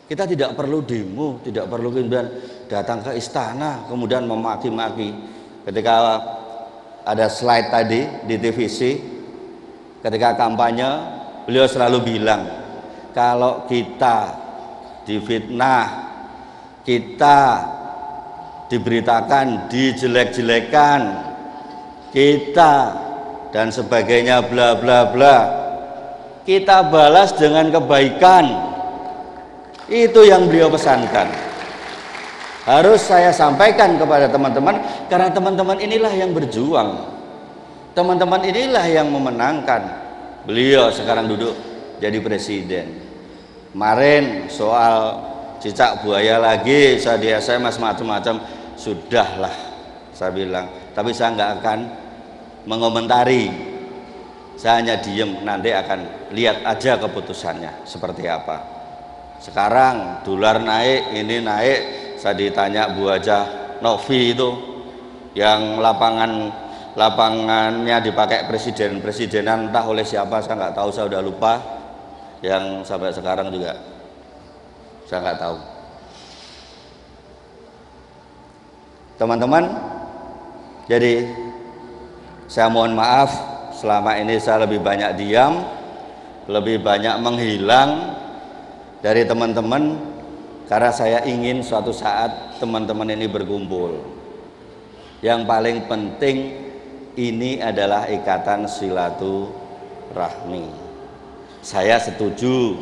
Kita tidak perlu demo, tidak perlu kemudian datang ke istana kemudian memaki-maki. Ketika ada slide tadi di TVC, ketika kampanye, beliau selalu bilang, kalau kita difitnah, kita diberitakan, dijelek-jelekan, kita dan sebagainya bla bla bla, kita balas dengan kebaikan. Itu yang beliau pesankan. Harus saya sampaikan kepada teman-teman, karena teman-teman inilah yang berjuang, teman-teman inilah yang memenangkan beliau sekarang duduk jadi presiden. Kemarin soal cicak buaya lagi, saya di SMS macam-macam, sudahlah saya bilang, tapi saya nggak akan mengomentari, saya hanya diem, nanti akan lihat aja keputusannya seperti apa. Sekarang dolar naik, ini naik, saya ditanya Bu Haja Novi itu yang lapangannya dipakai presidenan entah oleh siapa, saya nggak tahu, saya udah lupa, yang sampai sekarang juga saya nggak tahu. Teman-teman, jadi saya mohon maaf selama ini saya lebih banyak diam, lebih banyak menghilang dari teman-teman, karena saya ingin suatu saat teman-teman ini berkumpul. Yang paling penting ini adalah ikatan silaturahmi. Saya setuju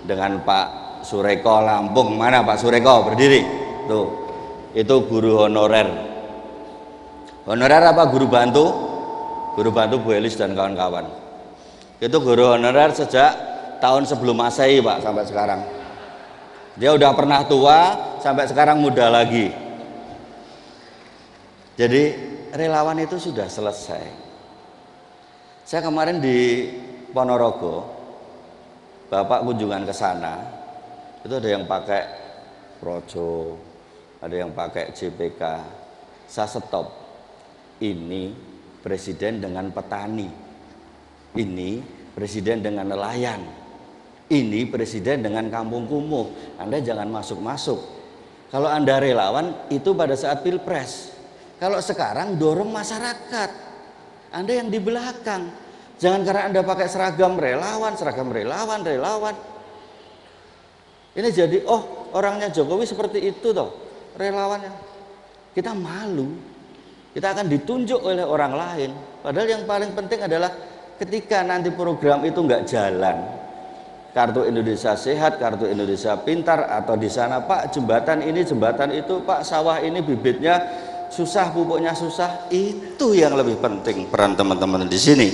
dengan Pak Sureko Lampung. Mana Pak Sureko? Berdiri. Tuh. Itu guru honorer. Honorer apa guru bantu? Guru bantu Bu Elis dan kawan-kawan. Itu guru honorer sejak tahun sebelum Masehi Pak, sampai sekarang. Dia udah pernah tua, sampai sekarang muda lagi. Jadi relawan itu sudah selesai. Saya kemarin Ponorogo, Bapak kunjungan ke sana, itu ada yang pakai Projo, ada yang pakai JPK. Saya stop. Ini presiden dengan petani, ini presiden dengan nelayan, ini presiden dengan kampung kumuh. Anda jangan masuk-masuk. Kalau Anda relawan itu pada saat pilpres. Kalau sekarang dorong masyarakat, Anda yang di belakang. Jangan karena Anda pakai seragam relawan. Ini jadi, oh orangnya Jokowi seperti itu toh, relawannya. Kita malu. Kita akan ditunjuk oleh orang lain. Padahal yang paling penting adalah ketika nanti program itu nggak jalan, Kartu Indonesia Sehat, Kartu Indonesia Pintar, atau di sana Pak jembatan ini, jembatan itu, Pak sawah ini bibitnya susah, pupuknya susah, itu yang lebih penting peran teman-teman di sini.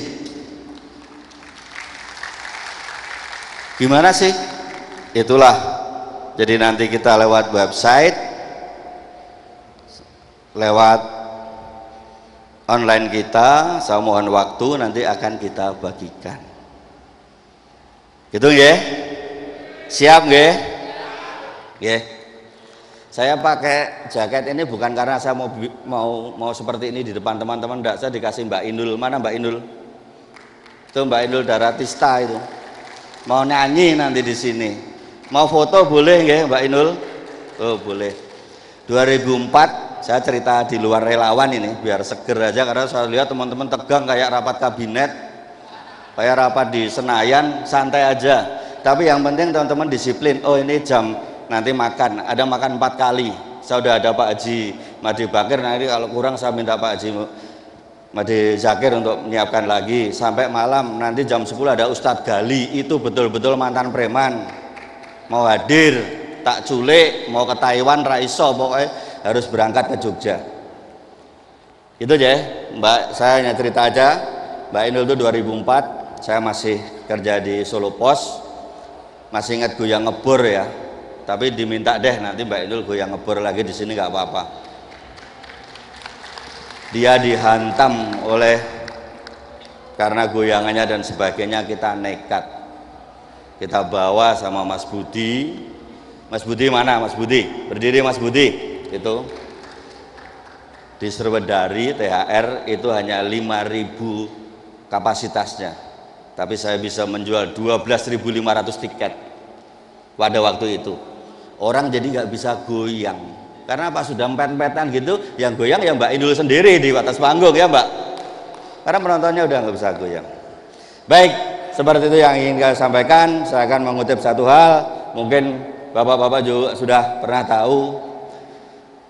Gimana sih? Itulah. Jadi nanti kita lewat website, lewat online kita, saya mohon waktu nanti akan kita bagikan. Gitu nggih? Siap nggih? Nggih. Saya pakai jaket ini bukan karena saya mau seperti ini di depan teman-teman, enggak, saya dikasih Mbak Inul. Mana Mbak Inul? Itu Mbak Inul Daratista itu. Mau nyanyi nanti di sini. Mau foto boleh nggih Mbak Inul? Oh, boleh. 2004 saya cerita di luar relawan ini biar seger aja, karena saya lihat teman-teman tegang kayak rapat kabinet, kayak rapat di Senayan, santai aja. Tapi yang penting teman-teman disiplin. Oh ini jam nanti makan, ada makan 4 kali. Saya udah ada Pak Haji Madi Bakir, nanti kalau kurang saya minta Pak Haji Madi Zakir untuk menyiapkan lagi. Sampai malam nanti jam 10 ada Ustadz Gali, itu betul-betul mantan preman. Mau hadir, tak culik, mau ke Taiwan, raiso, pokoknya harus berangkat ke Jogja. Itu aja Mbak, saya hanya cerita aja. Mbak Inul itu 2004 saya masih kerja di Solo Pos, masih ingat goyang ngebor ya, tapi diminta deh nanti Mbak Inul goyang ngebor lagi di sini nggak apa-apa. Dia dihantam oleh, karena goyangannya dan sebagainya, kita nekat, kita bawa sama Mas Budi. Mas Budi mana? Mas Budi berdiri. Mas Budi itu di Serwedari THR itu hanya 5.000 kapasitasnya, tapi saya bisa menjual 12.500 tiket pada waktu itu. Orang jadi nggak bisa goyang karena apa, sudah empet-empetan gitu, yang goyang ya Mbak Inul sendiri di atas panggung ya Mbak, karena penontonnya udah nggak bisa goyang. Baik, seperti itu yang ingin saya sampaikan. Saya akan mengutip satu hal, mungkin bapak-bapak juga sudah pernah tahu.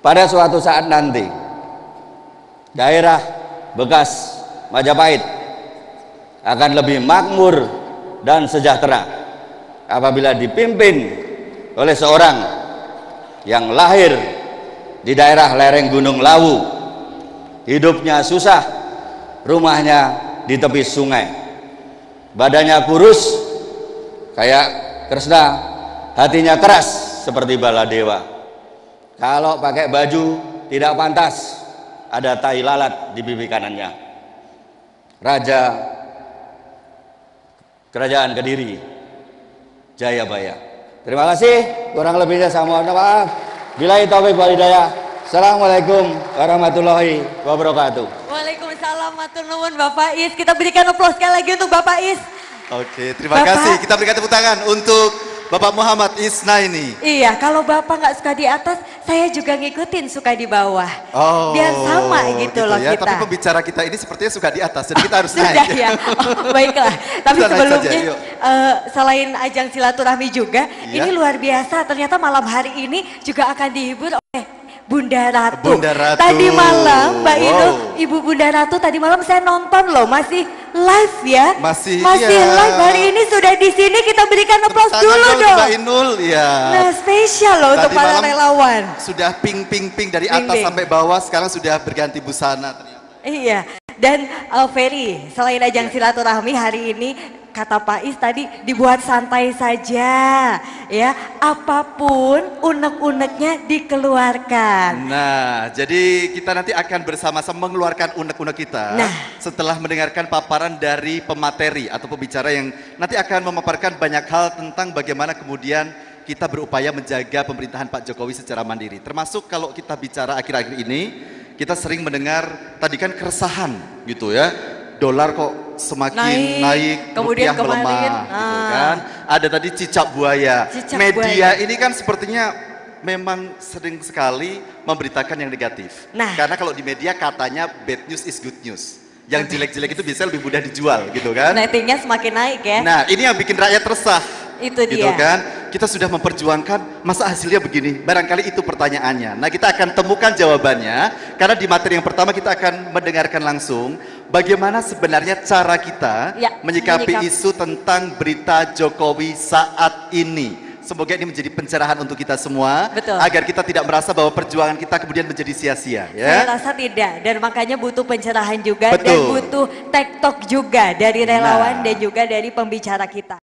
Pada suatu saat nanti daerah bekas Majapahit akan lebih makmur dan sejahtera apabila dipimpin oleh seorang yang lahir di daerah lereng Gunung Lawu, hidupnya susah, rumahnya di tepi sungai, badannya kurus kayak Kresna, hatinya keras seperti Baladewa. Kalau pakai baju tidak pantas, ada tai lalat di pipi kanannya. Raja Kerajaan Kediri, Jayabaya. Terima kasih, kurang lebihnya saya mohon maaf. Billahi taufiq wal hidayah. Assalamualaikum warahmatullahi wabarakatuh. Waalaikumsalam matur nuwun Bapak Is. Kita berikan aplaus sekali lagi untuk Bapak Is. Oke, terima kasih. Kita berikan tepuk tangan untuk Bapak Muhammad Isnaini. Iya, kalau Bapak nggak suka di atas, saya juga ngikutin suka di bawah. Oh, biar sama gitu loh ya. kita. Tapi pembicara kita ini sepertinya suka di atas, jadi kita harus Sudah naik. ya, oh, baiklah. Tapi Kita naik sebelumnya, saja, selain ajang silaturahmi juga, Iya. ini luar biasa. Ternyata malam hari ini juga akan dihibur oleh Bunda Ratu. Bunda Ratu. Tadi malam Mbak Wow. Inul, Ibu Bunda Ratu tadi malam saya nonton loh, masih live ya. Masih live hari ini sudah di sini, kita berikan aplaus dulu dong. Mbak Inul, ya. Nah, spesial loh untuk Tadi para malam relawan. Sudah ping dari atas Ping-ping. sampai bawah, sekarang sudah berganti busana ternyata. Iya, dan Ferry, selain ajang silaturahmi hari ini, kata Pak Is tadi dibuat santai saja ya, apapun unek-uneknya dikeluarkan. Nah, jadi kita nanti akan bersama-sama mengeluarkan unek-unek kita setelah mendengarkan paparan dari pemateri atau pembicara yang nanti akan memaparkan banyak hal tentang bagaimana kemudian kita berupaya menjaga pemerintahan Pak Jokowi secara mandiri. Termasuk kalau kita bicara akhir-akhir ini, kita sering mendengar tadi kan keresahan gitu ya, dolar kok semakin naik kemudian rupiah melemah gitu kan. Ada tadi cicak buaya. Media ini kan sepertinya memang sering sekali memberitakan yang negatif. Karena kalau di media katanya bad news is good news. Yang jelek-jelek itu biasanya lebih mudah dijual gitu kan. Ratingnya semakin naik ya. Nah, ini yang bikin rakyat resah. Itu gitu dia. Kan. Kita sudah memperjuangkan, masa hasilnya begini? Barangkali itu pertanyaannya. Nah, kita akan temukan jawabannya karena di materi yang pertama kita akan mendengarkan langsung bagaimana sebenarnya cara kita menyikapi isu tentang berita Jokowi saat ini. Semoga ini menjadi pencerahan untuk kita semua, agar kita tidak merasa bahwa perjuangan kita kemudian menjadi sia-sia. Ya? Saya rasa tidak, dan makanya butuh pencerahan juga dan butuh TikTok juga dari relawan dan juga dari pembicara kita.